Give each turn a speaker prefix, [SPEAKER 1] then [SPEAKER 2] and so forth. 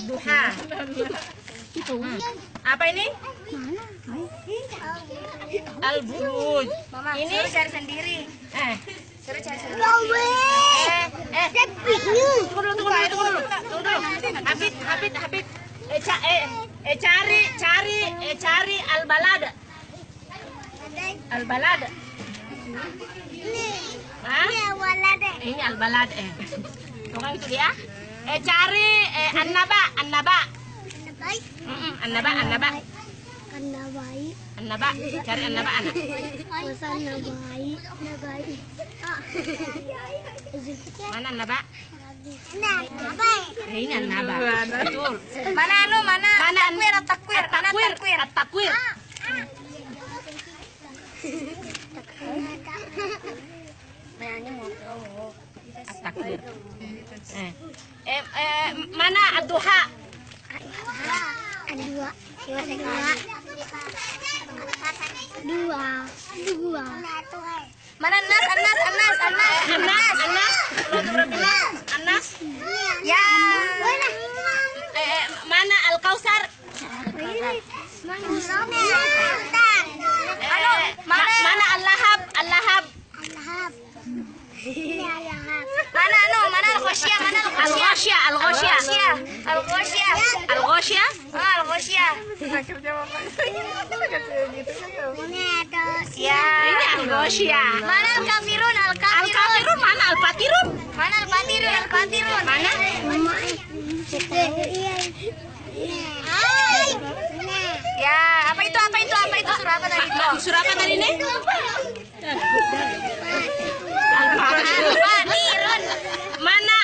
[SPEAKER 1] Duha. Apa ini? Al-Buruj. Ini
[SPEAKER 2] cari sendiri. Suruh cari sendiri.
[SPEAKER 1] Tunggu dulu. Habib. Cari al-balad. Al-balad. Ini al-balad. Tunggu itu dia. Cari an-naba. An-naba. Cari an-naba anak. Mana an-naba? Ini an-naba. Betul.
[SPEAKER 2] Mana takwir.
[SPEAKER 1] At-takwir. At-takwir. Mana ad-duha?
[SPEAKER 3] Dua.
[SPEAKER 2] Mana
[SPEAKER 1] Anas.
[SPEAKER 2] Ya.
[SPEAKER 1] Mana al-kausar? Mana al-lahab?
[SPEAKER 2] Mana al-ghosyah?
[SPEAKER 1] Ya, ini al-ghosyah.
[SPEAKER 2] Mana al-kafirun?
[SPEAKER 1] Al-kafirun mana al-fatirun?
[SPEAKER 2] Mana al-fatirun?
[SPEAKER 1] Mana?
[SPEAKER 2] Ya, apa itu? Surah apa tadi itu?
[SPEAKER 1] Surah apa tadi ini?
[SPEAKER 2] Al-fatirun.
[SPEAKER 1] Mana